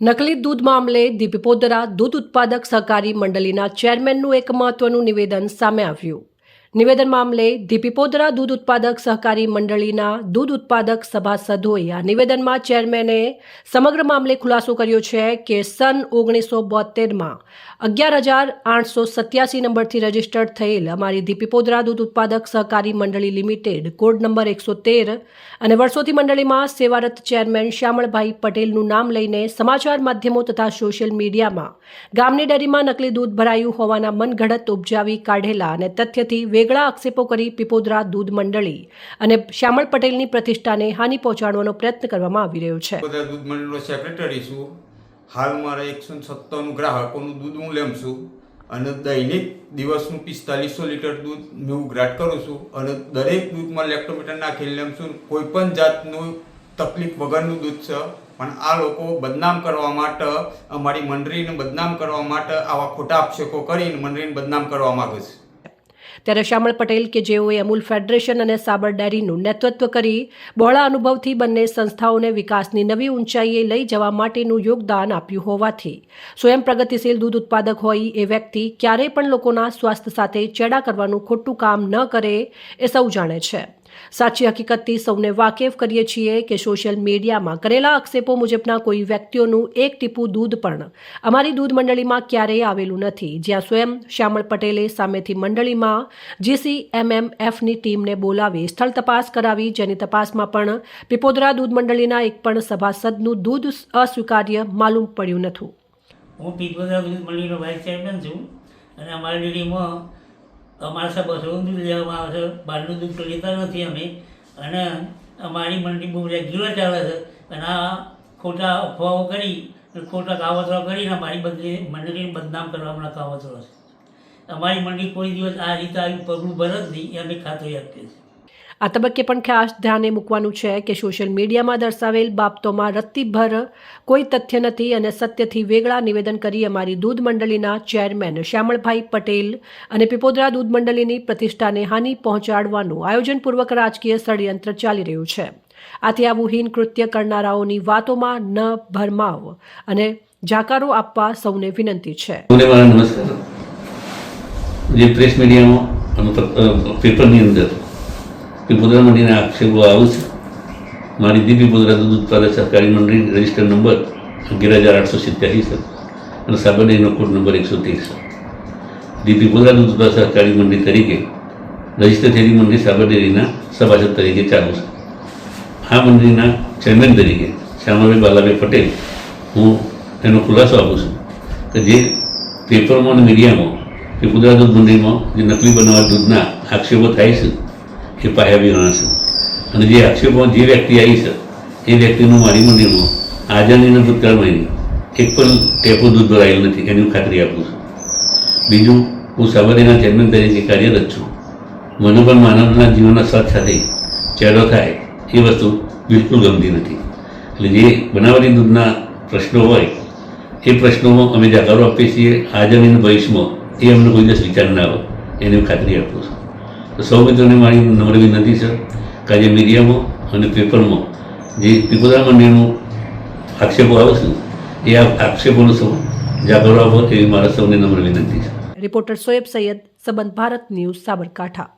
નકલી દૂધ મામલે દીપીપોદરા દૂધ ઉત્પાદક સહકારી મંડળીના ચેરમેનનું એક મહત્વનું નિવેદન સામે આવ્યું। નિવેદન મામલે દીપીપોદરા દૂધ ઉત્પાદક સહકારી મંડળીના દૂધ ઉત્પાદક સભાસદોએ આ નિવેદનમાં ચેરમેને સમગ્ર મામલે ખુલાસો કર્યો છે કે સન 1972માં 11,887 નંબરથી રજીસ્ટર્ડ થયેલ અમારી દીપીપોદરા દૂધ ઉત્પાદક સહકારી મંડળી લિમિટેડ કોડ નંબર 113 અને વર્ષોથી મંડળીમાં સેવારત ચેરમેન શ્યામળભાઈ પટેલનું નામ લઈને સમાચાર માધ્યમો તથા સોશિયલ મીડિયામાં ગામની ડેરીમાં નકલી દૂધ ભરાયું હોવાના મનગઢત ઉપજાવી કાઢેલા અને તથ્યથી વેગળા આક્ષેપો કરી પીપોદરા દૂધ મંડળી અને શ્યામળ પટેલની પ્રતિષ્ઠાને હાનિ પહોંચાડવાનો પ્રયત્ન કરવામાં આવી રહ્યો છે। પીપોદરા દૂધ મંડળનો સેક્રેટરી છું। હાલ મારા 157 ગ્રાહકોનું દૂધ હું લેમ છું અને દૈનિક દિવસનું 4500 લીટર દૂધ હું ગ્રાટ કરું છું અને દરેક દૂધમાં લેક્ટોમીટર નાખીને લેમ છું। કોઈ પણ જાતનું તકલીફ વગરનું દૂધ છે, પણ આ લોકો બદનામ કરવા માટે, અમારી મંડળીને બદનામ કરવા માટે આવા ખોટા આક્ષેપો કરીને મંડળીને બદનામ કરવા માગે છે। ત્યારે શ્યામળ પટેલ કે જેઓએ અમૂલ ફેડરેશન અને સાબર ડેરીનું નેતૃત્વ કરી બહોળા અનુભવથી બંને સંસ્થાઓને વિકાસની નવી ઊંચાઈએ લઈ જવા માટેનું યોગદાન આપ્યું હોવાથી સ્વયં પ્રગતિશીલ દૂધ ઉત્પાદક હોય એ વ્યક્તિ ક્યારેય પણ લોકોના સ્વાસ્થ્ય સાથે ચેડા કરવાનું ખોટું કામ ન કરે એ સૌ જાણે છે। સાચી હકીકતથી સૌને વાકેફ કરીએ છીએ કે સોશિયલ મીડિયામાં કરેલા આક્ષેપો મુજબના કોઈ વ્યક્તિઓનું એક ટીપું દૂધ પણ અમારી દૂધ મંડળીમાં ક્યારેય આવેલું નથી, જ્યાં સ્વયં શ્યામળ પટેલે સામેથી મંડળીમાં GCMMFની ટીમને બોલાવી સ્થળ તપાસ કરાવી, જેની તપાસમાં પણ પીપોદરા દૂધ મંડળીના એક પણ સભાસદનું દૂધ અસ્વીકાર્ય માલુમ પડ્યું નહોતું। હું પીપોદરા દૂધ મંડળીનો વાઇસ ચેરમેન છું અને અમારી ડેરીમાં અમારા સભાસદોનું દૂધ લેવામાં આવે છે। બહારનું દૂધ તો લેતા નથી અમે, અને અમારી મંડળી બહુ રેગ્યુલર ચાલે છે અને આ ખોટા અફવાઓ કરી અને ખોટા કાવતરા કરીને અમારી મંડળીને બદનામ કરવાના કાવતરો છે। અમારી મંડળી કોઈ દિવસ આ રીતે આવી પગલું ભરે જ નહીં, એ અમે ખાતરી આપીએ છીએ। આ તબક્કે પણ ખાસ ધ્યાને મૂકવાનું છે કે સોશિયલ મીડિયામાં દર્શાવેલ બાબતોમાં રત્તીભર કોઈ તથ્ય નથી અને સત્યથી વેગળા નિવેદન કરી અમારી દૂધ મંડળીના ચેરમેન શ્યામળભાઈ પટેલ અને પીપોદરા દૂધ મંડળીની પ્રતિષ્ઠાને હાનિ પહોંચાડવાનું આયોજનપૂર્વક રાજકીય ષડયંત્ર ચાલી રહ્યું છે। આથી આવું હીન કૃત્ય કરનારાઓની વાતોમાં ન ભરમાવ અને જાકારો આપવા સૌને વિનંતી છે। નમસ્કાર। જે પ્રેસ મીડિયામાં પેપરની અંદર પીપોદરા મંડળીના આક્ષેપો આવે છે, મારી દીપીપોદરા દૂધ ઉત્પાદક સહકારી મંડળી રજિસ્ટર નંબર 11,887 છે અને સાબર ડેરીનો કોડ નંબર 113 છે। દીપીપોદરા દૂધ ઉત્પાદક સહકારી મંડળી તરીકે રજિસ્ટર થયેલી મંડળી સાબર ડેરીના સભાસદ તરીકે ચાલુ છે। આ મંડળીના ચેરમેન તરીકે શ્યામળભાઈ બાલાભાઈ પટેલ હું એનો ખુલાસો આપું છું કે જે પેપરમાં અને મીડિયામાં પીપોદરા દૂધ મંડળીમાં જે નકલી બનાવવા દૂધના આક્ષેપો થાય છે એ પાયાવિહોણા છે અને જે આક્ષેપો જે વ્યક્તિ આવી છે એ વ્યક્તિનું મારી મંડળીમાં આઝાદીના ભૂતકાળમાં એક પણ ટેપો દૂધ ભરાયેલું નથી, એની હું ખાતરી આપું છું। બીજું, હું સાબરડીના ચેરમેન તરીકે કાર્યરત છું। મને પણ માનવના જીવનના સ્વાદ સાથે ચેડો થાય એ વસ્તુ બિલકુલ ગમતી નથી। એટલે જે બનાવટી દૂધના પ્રશ્નો હોય એ પ્રશ્નોમાં અમે જાકારો આપીએ છીએ। આઝાદીના ભવિષ્યમાં એ અમને કોઈ દિવસ વિચાર ના આવે એની હું ખાતરી આપું છું। તો સૌ મિત્રોને મારી નમ્ર વિનંતી છે કે આજે મીડિયામાં અને પેપરમાં જે પીપોદરા મંડળીનું આક્ષેપો આવે છે એ આક્ષેપોનો સૌ જાગરો આપો એવી મારા સૌને નમ્ર વિનંતી છે। રિપોર્ટર સોએબ સૈયદ, સંબંધ ભારત ન્યૂઝ, સાબરકાંઠા।